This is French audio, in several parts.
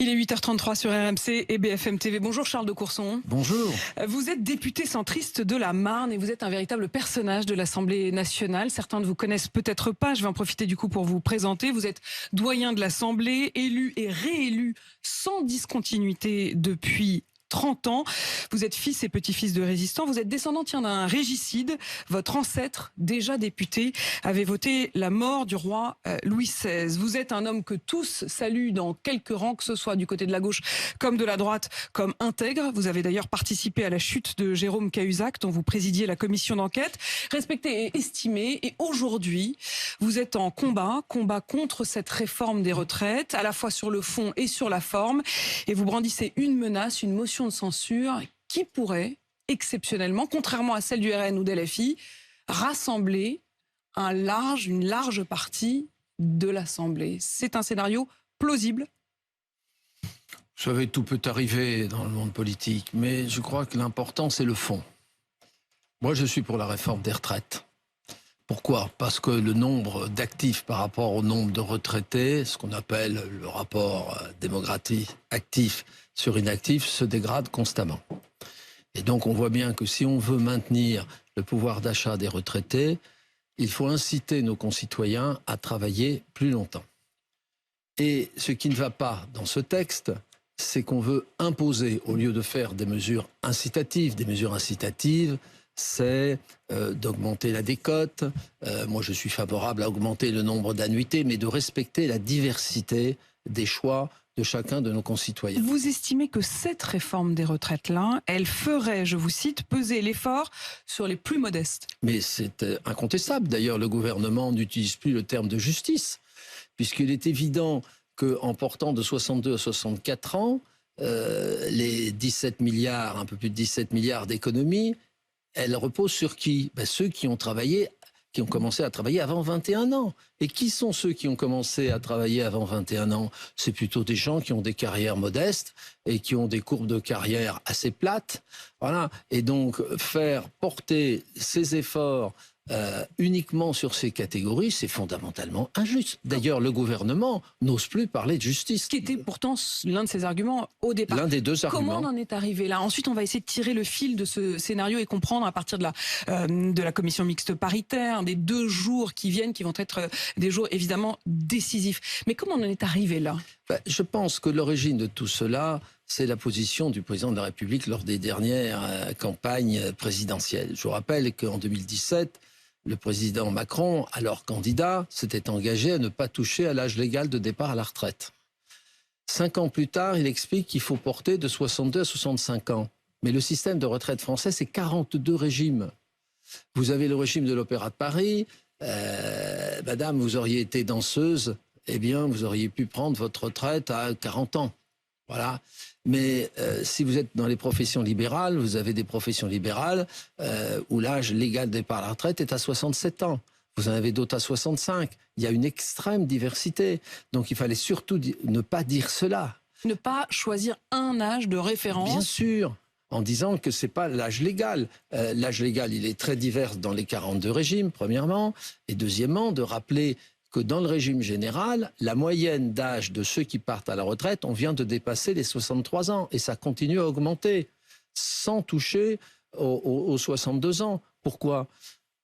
Il est 8h33 sur RMC et BFM TV. Bonjour Charles de Courson. Bonjour. Vous êtes député centriste de la Marne et vous êtes un véritable personnage de l'Assemblée nationale. Certains ne vous connaissent peut-être pas, je vais en profiter du coup pour vous présenter. Vous êtes doyen de l'Assemblée, élu et réélu sans discontinuité depuis 30 ans. Vous êtes fils et petit-fils de résistants. Vous êtes descendant d'un régicide. Votre ancêtre, déjà député, avait voté la mort du roi Louis XVI. Vous êtes un homme que tous saluent dans quelques rangs, que ce soit du côté de la gauche comme de la droite, comme intègre. Vous avez d'ailleurs participé à la chute de Jérôme Cahuzac, dont vous présidiez la commission d'enquête. Respecté et estimé. Et aujourd'hui, vous êtes en combat contre cette réforme des retraites, à la fois sur le fond et sur la forme. Et vous brandissez une menace, une motion de censure qui pourrait exceptionnellement, contrairement à celle du RN ou de LFI, rassembler une large partie de l'Assemblée. C'est un scénario plausible? Vous savez, tout peut arriver dans le monde politique, mais je crois que l'important, c'est le fond. Moi, je suis pour la réforme des retraites. Pourquoi? Parce que le nombre d'actifs par rapport au nombre de retraités, ce qu'on appelle le rapport démographique actif sur inactif, se dégrade constamment. Et donc on voit bien que si on veut maintenir le pouvoir d'achat des retraités, il faut inciter nos concitoyens à travailler plus longtemps. Et ce qui ne va pas dans ce texte, c'est qu'on veut imposer, au lieu de faire des mesures incitatives, c'est d'augmenter la décote. Moi, je suis favorable à augmenter le nombre d'annuités, mais de respecter la diversité des choix de chacun de nos concitoyens. Vous estimez que cette réforme des retraites-là, elle ferait, je vous cite, peser l'effort sur les plus modestes? Mais c'est incontestable. D'ailleurs, le gouvernement n'utilise plus le terme de justice, puisqu'il est évident qu'en portant de 62 à 64 ans, les 17 milliards, un peu plus de 17 milliards d'économies, elle repose sur qui? Ceux qui ont commencé à travailler avant 21 ans. Et qui sont ceux qui ont commencé à travailler avant 21 ans? C'est plutôt des gens qui ont des carrières modestes et qui ont des courbes de carrière assez plates. Voilà. Et donc, faire porter ces efforts uniquement sur ces catégories, c'est fondamentalement injuste. D'ailleurs, le gouvernement n'ose plus parler de justice. Ce qui était pourtant l'un de ses arguments au départ. L'un des deux arguments. Comment on en est arrivé là? Ensuite, on va essayer de tirer le fil de ce scénario et comprendre à partir de la commission mixte paritaire, des 2 jours qui viennent, qui vont être des jours évidemment décisifs. Mais comment on en est arrivé là? Je pense que l'origine de tout cela, c'est la position du président de la République lors des dernières campagnes présidentielles. Je vous rappelle qu'en 2017, le président Macron, alors candidat, s'était engagé à ne pas toucher à l'âge légal de départ à la retraite. 5 ans plus tard, il explique qu'il faut porter de 62 à 65 ans. Mais le système de retraite français, c'est 42 régimes. Vous avez le régime de l'Opéra de Paris. Madame, vous auriez été danseuse, eh bien, vous auriez pu prendre votre retraite à 40 ans. Voilà. Mais si vous êtes dans les professions libérales, vous avez des professions libérales où l'âge légal de départ à la retraite est à 67 ans. Vous en avez d'autres à 65. Il y a une extrême diversité. Donc il fallait surtout ne pas dire cela. Ne pas choisir un âge de référence. Bien sûr, en disant que ce n'est pas l'âge légal. L'âge légal, il est très divers dans les 42 régimes, premièrement. Et deuxièmement, de rappeler que dans le régime général, la moyenne d'âge de ceux qui partent à la retraite, on vient de dépasser les 63 ans. Et ça continue à augmenter, sans toucher aux 62 ans. Pourquoi?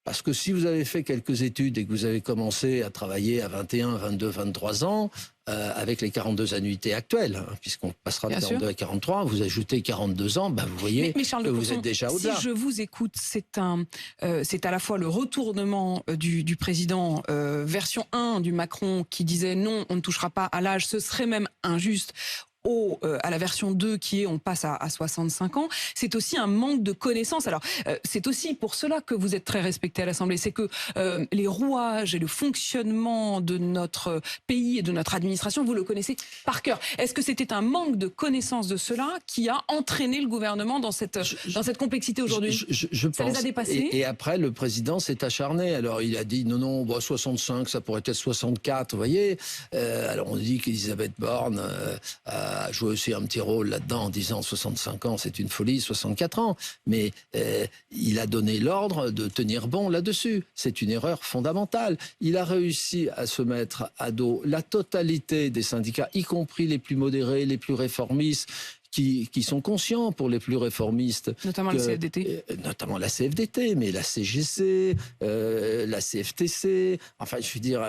Parce que si vous avez fait quelques études et que vous avez commencé à travailler à 21, 22, 23 ans, avec les 42 annuités actuelles, puisqu'on passera de 42 à 43, vous ajoutez 42 ans, vous voyez mais Charles que vous êtes déjà au-delà. Si je vous écoute, c'est à la fois le retournement du président version 1 du Macron qui disait non, on ne touchera pas à l'âge, ce serait même injuste, à la version 2 qui est on passe à 65 ans, c'est aussi un manque de connaissances. Alors c'est aussi pour cela que vous êtes très respecté à l'Assemblée, c'est que les rouages et le fonctionnement de notre pays et de notre administration, vous le connaissez par cœur. Est-ce que c'était un manque de connaissance de cela qui a entraîné le gouvernement dans cette complexité aujourd'hui? Je pense. Ça les a dépassés. Et après, le président s'est acharné. Alors il a dit non, 65, ça pourrait être 64, vous voyez. Alors on dit qu'Elisabeth Borne a joué aussi un petit rôle là-dedans en disant 65 ans, c'est une folie, 64 ans. Mais il a donné l'ordre de tenir bon là-dessus. C'est une erreur fondamentale. Il a réussi à se mettre à dos la totalité des syndicats, y compris les plus modérés, les plus réformistes, qui sont conscients pour les plus réformistes. Notamment la CFDT. Notamment la CFDT, mais la CGC, la CFTC, enfin je veux dire,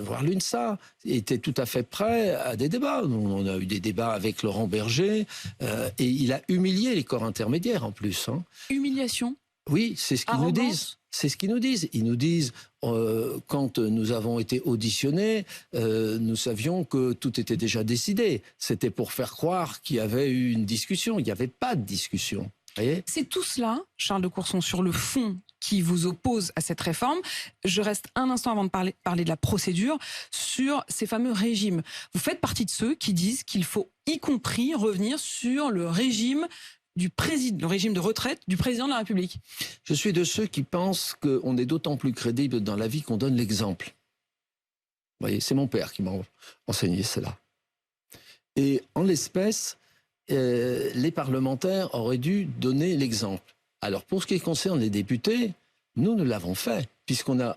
voire l'UNSA, était tout à fait prêt à des débats. On a eu des débats avec Laurent Berger, et il a humilié les corps intermédiaires en plus. Hein. Humiliation. Oui, c'est ce qu'ils nous disent. C'est ce qu'ils nous disent. Ils nous disent, quand nous avons été auditionnés, nous savions que tout était déjà décidé. C'était pour faire croire qu'il y avait eu une discussion. Il n'y avait pas de discussion. C'est tout cela, Charles de Courson, sur le fond qui vous oppose à cette réforme. Je reste un instant avant de parler de la procédure sur ces fameux régimes. Vous faites partie de ceux qui disent qu'il faut y compris revenir sur le régime le régime de retraite du président de la République. Je suis de ceux qui pensent qu'on est d'autant plus crédible dans la vie qu'on donne l'exemple. Vous voyez, c'est mon père qui m'a enseigné cela. Et en l'espèce, les parlementaires auraient dû donner l'exemple. Alors pour ce qui concerne les députés, nous l'avons fait,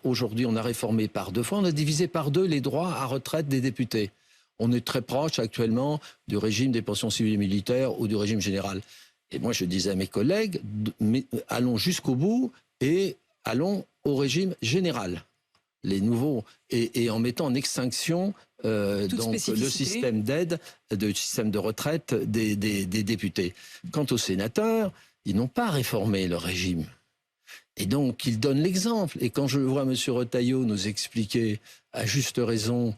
aujourd'hui on a réformé par 2 fois, on a divisé par 2 les droits à retraite des députés. On est très proche actuellement du régime des pensions civiles et militaires ou du régime général. Et moi, je disais à mes collègues, allons jusqu'au bout et allons au régime général, les nouveaux, et en mettant en extinction donc le système d'aide, le système de retraite des députés. Quant aux sénateurs, ils n'ont pas réformé le régime. Et donc, ils donnent l'exemple. Et quand je vois M. Retailleau nous expliquer, à juste raison,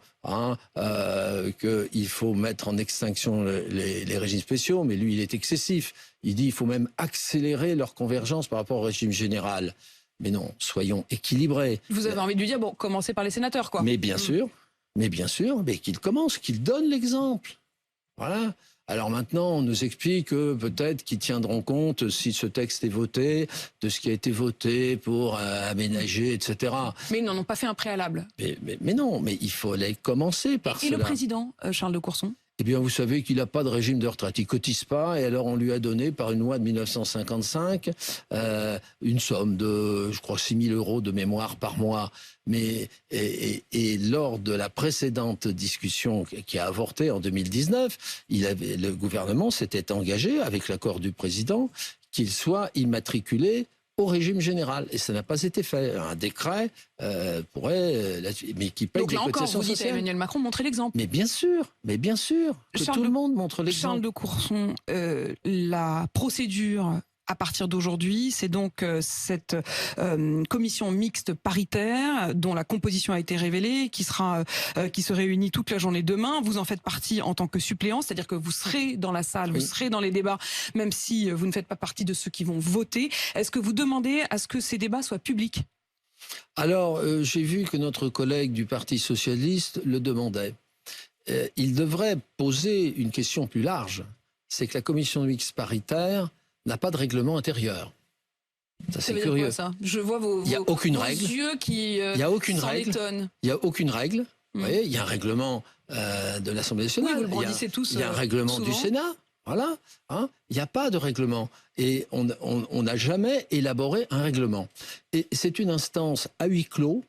qu'il faut mettre en extinction les régimes spéciaux, mais lui, il est excessif. Il dit qu'il faut même accélérer leur convergence par rapport au régime général. Mais non, soyons équilibrés. Vous avez envie de lui dire, bon, commencez par les sénateurs, quoi. Mais bien sûr, mais qu'ils commencent, qu'ils donnent l'exemple. Voilà. Alors maintenant, on nous explique que peut-être qu'ils tiendront compte, si ce texte est voté, de ce qui a été voté pour aménager, etc. Mais ils n'en ont pas fait un préalable. Mais non, mais il fallait commencer par cela. Et le président, Charles de Courson ? Eh bien, vous savez qu'il n'a pas de régime de retraite. Il cotise pas, et alors on lui a donné, par une loi de 1955, une somme de, je crois, 6 000 € de mémoire par mois. Mais et lors de la précédente discussion qui a avorté en 2019, le gouvernement s'était engagé, avec l'accord du président, qu'il soit immatriculé au régime général. Et ça n'a pas été fait. Un décret pourrait... mais qui paye donc des là encore, cotisations vous dites sociales. à Emmanuel Macron, montrez l'exemple. Mais bien sûr, que tout le monde montre l'exemple. Charles de Courson, la procédure à partir d'aujourd'hui, c'est donc cette commission mixte paritaire dont la composition a été révélée, qui se réunit toute la journée demain. Vous en faites partie en tant que suppléant, c'est-à-dire que vous serez dans la salle, vous serez dans les débats, même si vous ne faites pas partie de ceux qui vont voter. Est-ce que vous demandez à ce que ces débats soient publics ? Alors, j'ai vu que notre collègue du Parti socialiste le demandait. Il devrait poser une question plus large. C'est que la commission mixte paritaire n'a pas de règlement intérieur. Ça, c'est curieux. Quoi, ça ? Je vois vos yeux qui il y a aucune règle. Il n'y a aucune règle. Vous voyez, il y a un règlement de l'Assemblée nationale. Oui, vous le brandissez tous. Il y a un règlement souvent. du Sénat. Voilà. Hein, il n'y a pas de règlement. Et on n'a jamais élaboré un règlement. Et c'est une instance à huis clos.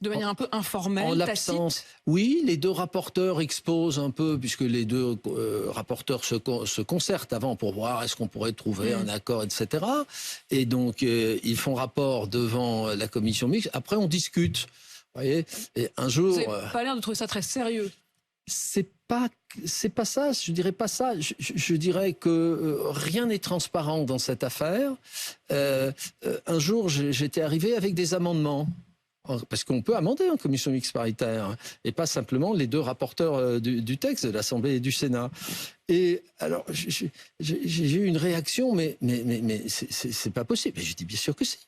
De manière un peu informelle, en l'absence, oui, les 2 rapporteurs exposent un peu, puisque les 2 rapporteurs se concertent avant pour voir est-ce qu'on pourrait trouver un accord, etc. Et donc, ils font rapport devant la commission mixte. Après, on discute. Vous voyez, et un jour... Vous n'avez pas l'air de trouver ça très sérieux. C'est pas ça, je dirais pas ça. Je dirais que rien n'est transparent dans cette affaire. Un jour, j'étais arrivé avec des amendements. Parce qu'on peut amender en commission mixte paritaire, et pas simplement les 2 rapporteurs du texte de l'Assemblée et du Sénat. Et alors, j'ai eu une réaction, mais c'est pas possible. Et je dis bien sûr que si.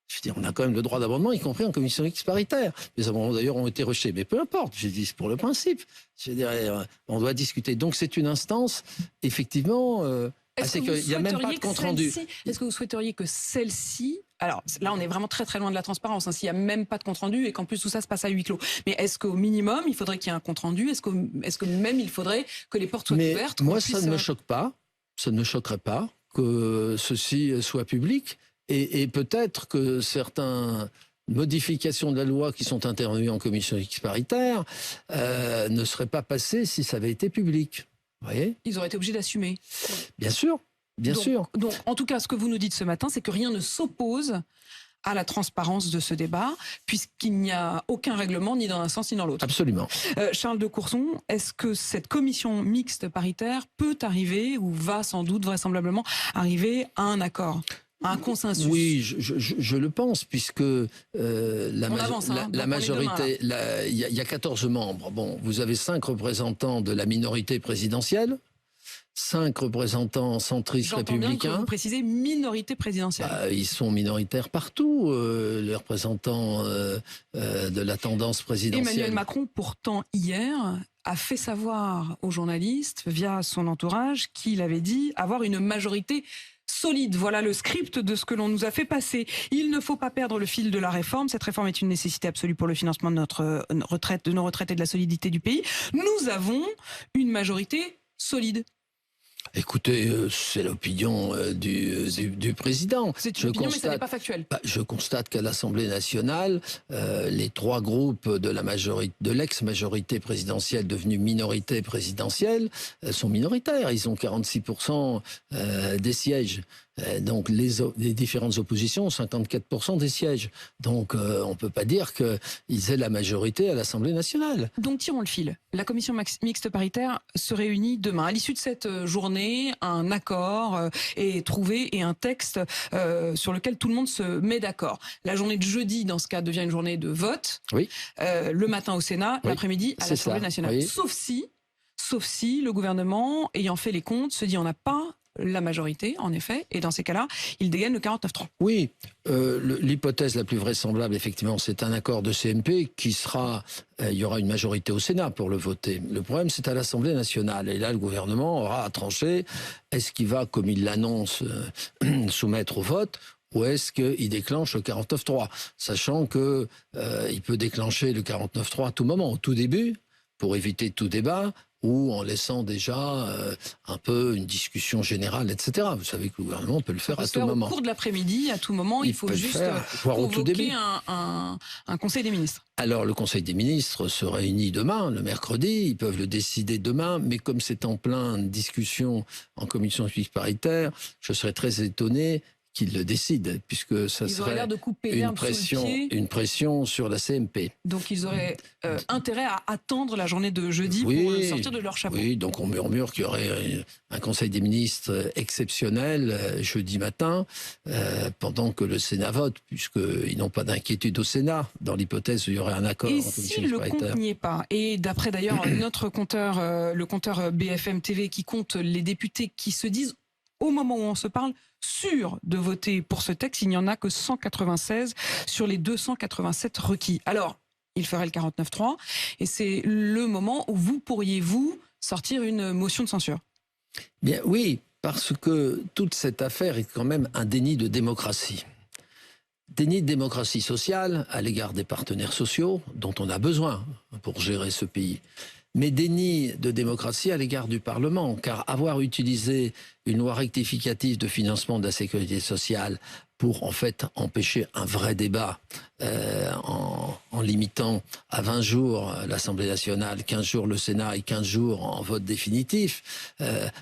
Je dis, on a quand même le droit d'amendement, y compris en commission mixte paritaire. Les amendements d'ailleurs ont été rejetés, mais peu importe. J'ai dit, c'est pour le principe. Je dirais, on doit discuter. Donc c'est une instance, effectivement, il n'y a même pas de compte rendu. Est-ce que vous souhaiteriez que celle-ci alors là, on est vraiment très très loin de la transparence, hein, s'il n'y a même pas de compte-rendu et qu'en plus tout ça se passe à huis clos. Mais est-ce qu'au minimum, il faudrait qu'il y ait un compte-rendu? Est-ce que même il faudrait que les portes soient ouvertes? Moi, ça ne me choque pas. Ça ne me choquerait pas que ceci soit public. Et peut-être que certaines modifications de la loi qui sont intervenues en commission mixte paritaire ne seraient pas passées si ça avait été public. Vous voyez ? Ils auraient été obligés d'assumer. Bien sûr. Bien sûr. Donc, en tout cas, ce que vous nous dites ce matin, c'est que rien ne s'oppose à la transparence de ce débat, puisqu'il n'y a aucun règlement, ni dans un sens, ni dans l'autre. Absolument. Charles de Courson, est-ce que cette commission mixte paritaire peut arriver, ou va sans doute, vraisemblablement, arriver à un accord, à un consensus? Oui, je le pense, puisque la majorité, il y a 14 membres. Bon, vous avez 5 représentants de la minorité présidentielle, 5 représentants centristes républicains. J'entends bien que vous précisez minorité présidentielle. Ils sont minoritaires partout, les représentants de la tendance présidentielle. Emmanuel Macron, pourtant, hier, a fait savoir aux journalistes, via son entourage, qu'il avait dit avoir une majorité solide. Voilà le script de ce que l'on nous a fait passer. Il ne faut pas perdre le fil de la réforme. Cette réforme est une nécessité absolue pour le financement de notre retraite, de nos retraites et de la solidité du pays. Nous avons une majorité solide. Écoutez, c'est l'opinion du président. C'est une opinion, mais ça n'est pas factuel. Je constate qu'à l'Assemblée nationale, les 3 groupes de l'ex-majorité présidentielle devenue minorité présidentielle sont minoritaires. Ils ont 46% des sièges. Donc les différentes oppositions ont 54% des sièges. Donc on ne peut pas dire qu'ils aient la majorité à l'Assemblée nationale. Donc tirons le fil. La commission mixte paritaire se réunit demain. À l'issue de cette journée, un accord est trouvé et un texte sur lequel tout le monde se met d'accord. La journée de jeudi, dans ce cas, devient une journée de vote. Oui. Le matin au Sénat, oui. L'après-midi à l'Assemblée nationale. Oui. Sauf si le gouvernement, ayant fait les comptes, se dit on n'a pas la majorité, en effet, et dans ces cas-là, il dégaine le 49-3. Oui, l'hypothèse la plus vraisemblable, effectivement, c'est un accord de CMP qui sera... il y aura une majorité au Sénat pour le voter. Le problème, c'est à l'Assemblée nationale. Et là, le gouvernement aura à trancher. Est-ce qu'il va, comme il l'annonce, soumettre au vote, ou est-ce qu'il déclenche le 49-3 ? Sachant que il peut déclencher le 49-3 à tout moment, au tout début, pour éviter tout débat, ou en laissant déjà un peu une discussion générale, etc. Vous savez que le gouvernement peut le faire à tout moment. Au cours de l'après-midi, à tout moment, il faut juste convoquer un conseil des ministres. Alors le conseil des ministres se réunit demain, le mercredi, ils peuvent le décider demain, mais comme c'est en pleine discussion en commission mixte paritaire, je serais très étonné qu'ils le décident, puisque ça serait une pression sur la CMP. Donc ils auraient intérêt à attendre la journée de jeudi pour sortir de leur chapeau. Oui, donc on murmure qu'il y aurait un conseil des ministres exceptionnel jeudi matin, pendant que le Sénat vote, puisqu'ils n'ont pas d'inquiétude au Sénat, dans l'hypothèse où il y aurait un accord. Et si le compte n'y est pas, et d'après d'ailleurs notre compteur, le compteur BFM TV qui compte les députés qui se disent au moment où on se parle, sûr de voter pour ce texte, il n'y en a que 196 sur les 287 requis. Alors, il ferait le 49-3, et c'est le moment où vous pourriez, sortir une motion de censure. Bien, oui, parce que toute cette affaire est quand même un déni de démocratie. Déni de démocratie sociale à l'égard des partenaires sociaux, dont on a besoin pour gérer ce pays. Mais déni de démocratie à l'égard du Parlement, car avoir utilisé une loi rectificative de financement de la sécurité sociale pour en fait empêcher un vrai débat en limitant à 20 jours l'Assemblée nationale, 15 jours le Sénat et 15 jours en vote définitif,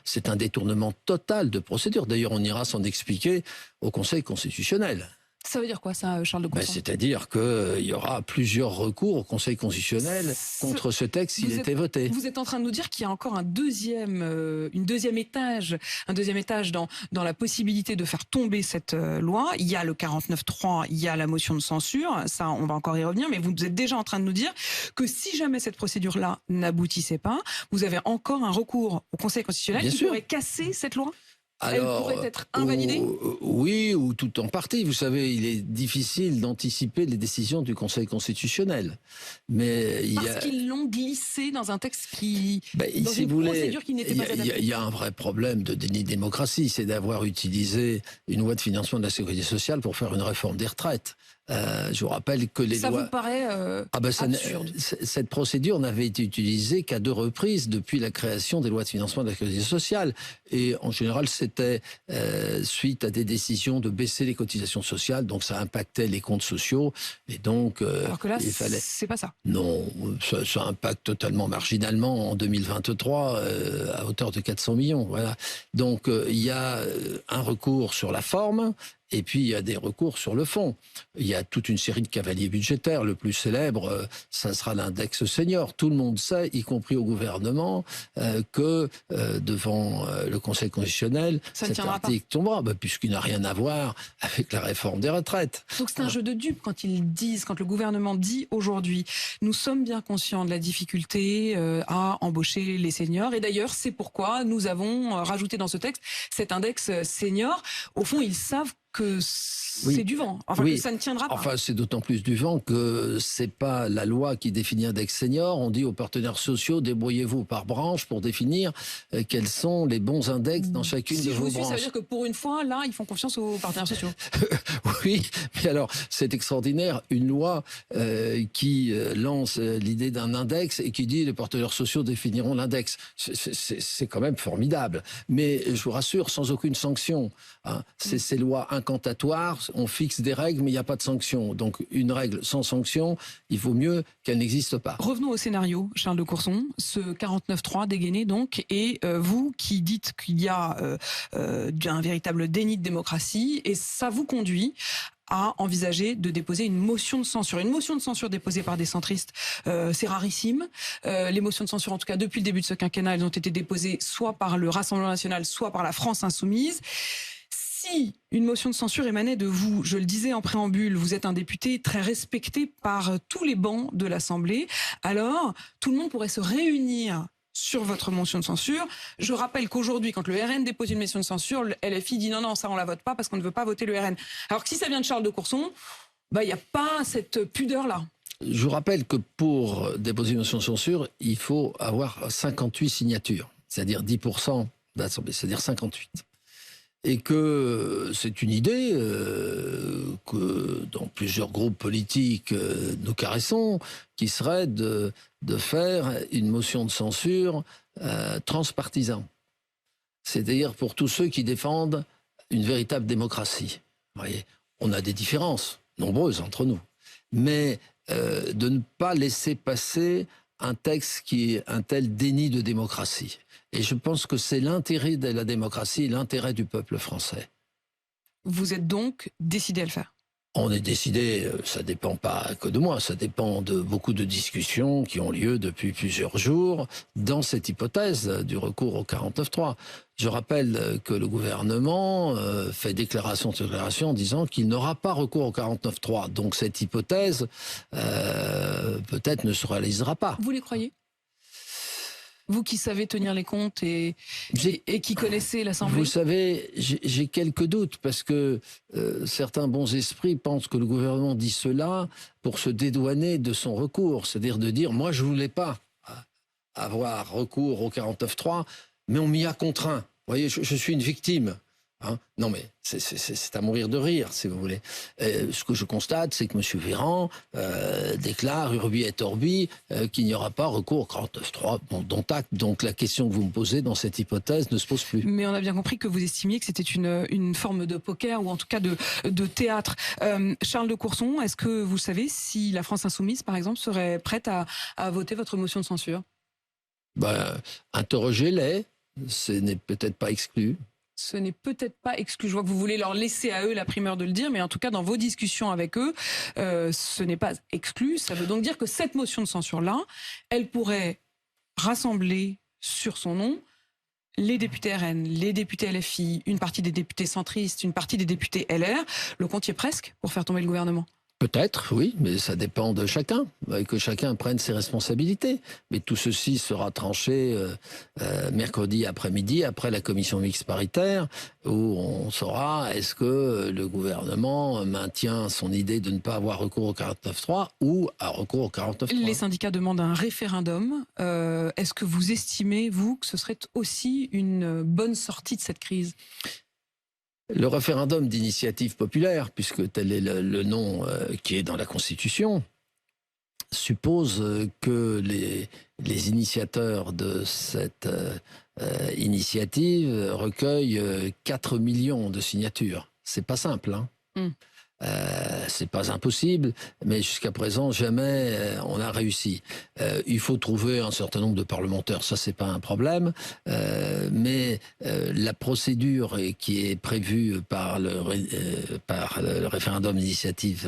c'est un détournement total de procédure. D'ailleurs, on ira s'en expliquer au Conseil constitutionnel. Ça veut dire quoi, ça, Charles de Courson ? C'est-à-dire qu'il y aura plusieurs recours au Conseil constitutionnel contre ce texte s'il était voté. Vous êtes en train de nous dire qu'il y a encore un deuxième étage dans la possibilité de faire tomber cette loi. Il y a le 49.3, il y a la motion de censure. Ça, on va encore y revenir. Mais vous êtes déjà en train de nous dire que si jamais cette procédure-là n'aboutissait pas, vous avez encore un recours au Conseil constitutionnel qui pourrait casser cette loi ? Alors, elle pourrait être invalidée? Oui, ou tout en partie. Vous savez, il est difficile d'anticiper les décisions du Conseil constitutionnel. Mais Parce qu'ils l'ont glissé dans un texte qui... dans si une vous voulez, procédure qui n'était pas adaptée. il y a un vrai problème de déni de démocratie, c'est d'avoir utilisé une loi de financement de la sécurité sociale pour faire une réforme des retraites. Je vous rappelle que les ça lois... vous paraît absurde? Cette procédure n'avait été utilisée qu'à 2 reprises depuis la création des lois de financement de la sécurité sociale. Et en général, c'était suite à des décisions de baisser les cotisations sociales, donc ça impactait les comptes sociaux. Et donc, alors que là, il fallait... c'est pas ça. Non, ça impacte totalement marginalement en 2023 à hauteur de 400 millions. Voilà. Donc, il y a un recours sur la forme. Et puis, il y a des recours sur le fond. Il y a toute une série de cavaliers budgétaires. Le plus célèbre, ça sera l'index senior. Tout le monde sait, y compris au gouvernement, que devant le Conseil constitutionnel, cet article tombera, puisqu'il n'a rien à voir avec la réforme des retraites. Donc c'est un jeu de dupes quand le gouvernement dit aujourd'hui, nous sommes bien conscients de la difficulté à embaucher les seniors. Et d'ailleurs, c'est pourquoi nous avons rajouté dans ce texte cet index senior. Au fond, ils savent que c'est du vent, que ça ne tiendra pas. Enfin, c'est d'autant plus du vent que c'est pas la loi qui définit index senior. On dit aux partenaires sociaux, débrouillez-vous par branche pour définir quels sont les bons index dans chacune de vos branches. Ça veut dire que pour une fois, là, ils font confiance aux partenaires sociaux. Oui, mais alors, c'est extraordinaire, une loi qui lance l'idée d'un index et qui dit les partenaires sociaux définiront l'index. C'est quand même formidable. Mais je vous rassure, sans aucune sanction. Hein. Ces lois incantatoires, on fixe des règles, mais il n'y a pas de sanction. Donc, une règle sans sanction, il vaut mieux qu'elle n'existe pas. Revenons au scénario, Charles de Courson, ce 49.3 dégainé donc, et vous qui dites qu'il y a un véritable déni de démocratie, et ça vous conduit à envisager de déposer une motion de censure. Une motion de censure déposée par des centristes, c'est rarissime. Les motions de censure, en tout cas depuis le début de ce quinquennat, elles ont été déposées soit par le Rassemblement national, soit par la France insoumise. Si une motion de censure émanait de vous, je le disais en préambule, vous êtes un député très respecté par tous les bancs de l'Assemblée, alors tout le monde pourrait se réunir sur votre motion de censure. Je rappelle qu'aujourd'hui, quand le RN dépose une motion de censure, le LFI dit non, ça on la vote pas parce qu'on ne veut pas voter le RN. Alors que si ça vient de Charles de Courson, il n'y a pas cette pudeur-là. Je vous rappelle que pour déposer une motion de censure, il faut avoir 58 signatures, c'est-à-dire 10% de l'Assemblée, c'est-à-dire 58. Et que c'est une idée que dans plusieurs groupes politiques nous caressons, qui serait de faire une motion de censure transpartisan. C'est-à-dire pour tous ceux qui défendent une véritable démocratie. Vous voyez, on a des différences nombreuses entre nous, mais de ne pas laisser passer un texte qui est un tel déni de démocratie. Et je pense que c'est l'intérêt de la démocratie, l'intérêt du peuple français. Vous êtes donc décidé à le faire? On est décidé, ça dépend pas que de moi, ça dépend de beaucoup de discussions qui ont lieu depuis plusieurs jours dans cette hypothèse du recours au 49.3. Je rappelle que le gouvernement fait déclaration sur déclaration en disant qu'il n'aura pas recours au 49.3. Donc cette hypothèse peut-être ne se réalisera pas. Vous les croyez ? Vous qui savez tenir les comptes et qui connaissez l'Assemblée. Vous savez, j'ai quelques doutes parce que certains bons esprits pensent que le gouvernement dit cela pour se dédouaner de son recours. C'est-à-dire de dire, moi je ne voulais pas avoir recours au 49.3, mais on m'y a contraint. Vous voyez, je suis une victime. Hein, non mais c'est à mourir de rire, si vous voulez. Ce que je constate, c'est que M. Véran déclare urbi et orbi qu'il n'y aura pas recours au 49.3, dont acte. Donc la question que vous me posez dans cette hypothèse ne se pose plus. Mais on a bien compris que vous estimiez que c'était une forme de poker ou en tout cas de théâtre. Charles de Courson, est-ce que vous savez si la France insoumise, par exemple, serait prête à voter votre motion de censure? Interrogez-les, ce n'est peut-être pas exclu. Ce n'est peut-être pas exclu. Je vois que vous voulez leur laisser à eux la primeur de le dire, mais en tout cas, dans vos discussions avec eux, ce n'est pas exclu. Ça veut donc dire que cette motion de censure-là, elle pourrait rassembler sur son nom les députés RN, les députés LFI, une partie des députés centristes, une partie des députés LR. Le compte y est presque pour faire tomber le gouvernement. Peut-être, oui, mais ça dépend de chacun, que chacun prenne ses responsabilités. Mais tout ceci sera tranché mercredi après-midi, après la commission mixte paritaire, où on saura est-ce que le gouvernement maintient son idée de ne pas avoir recours au 49.3 ou a recours au 49.3. Les syndicats demandent un référendum. Est-ce que vous estimez, vous, que ce serait aussi une bonne sortie de cette crise ? Le référendum d'initiative populaire, puisque tel est le nom qui est dans la Constitution, suppose que les initiateurs de cette initiative recueillent 4 millions de signatures. C'est pas simple, hein. C'est pas impossible, mais jusqu'à présent, jamais on a réussi. Il faut trouver un certain nombre de parlementaires, ça c'est pas un problème, mais la procédure qui est prévue par le référendum d'initiative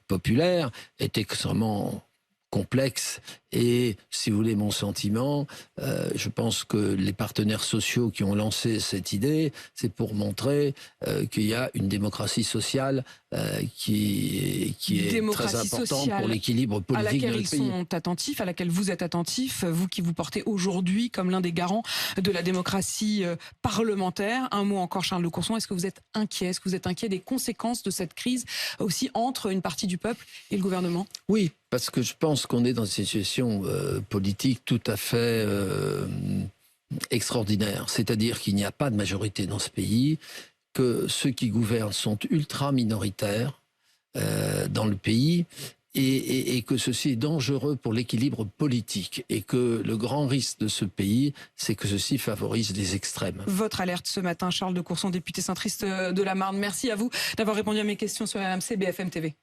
populaire est extrêmement complexe et, si vous voulez mon sentiment, je pense que les partenaires sociaux qui ont lancé cette idée, c'est pour montrer qu'il y a une démocratie sociale qui est très importante pour l'équilibre politique de notre pays. À laquelle ils sont attentifs, à laquelle vous êtes attentif, vous qui vous portez aujourd'hui comme l'un des garants de la démocratie parlementaire. Un mot encore, Charles de Courson, est-ce que vous êtes inquiet ? Est-ce que vous êtes inquiet des conséquences de cette crise aussi entre une partie du peuple et le gouvernement ? Oui, parce que je pense qu'on est dans une situation politique tout à fait extraordinaire. C'est-à-dire qu'il n'y a pas de majorité dans ce pays, que ceux qui gouvernent sont ultra minoritaires dans le pays et que ceci est dangereux pour l'équilibre politique et que le grand risque de ce pays, c'est que ceci favorise les extrêmes. Votre alerte ce matin, Charles de Courson, député centriste de la Marne. Merci à vous d'avoir répondu à mes questions sur RMC BFM TV.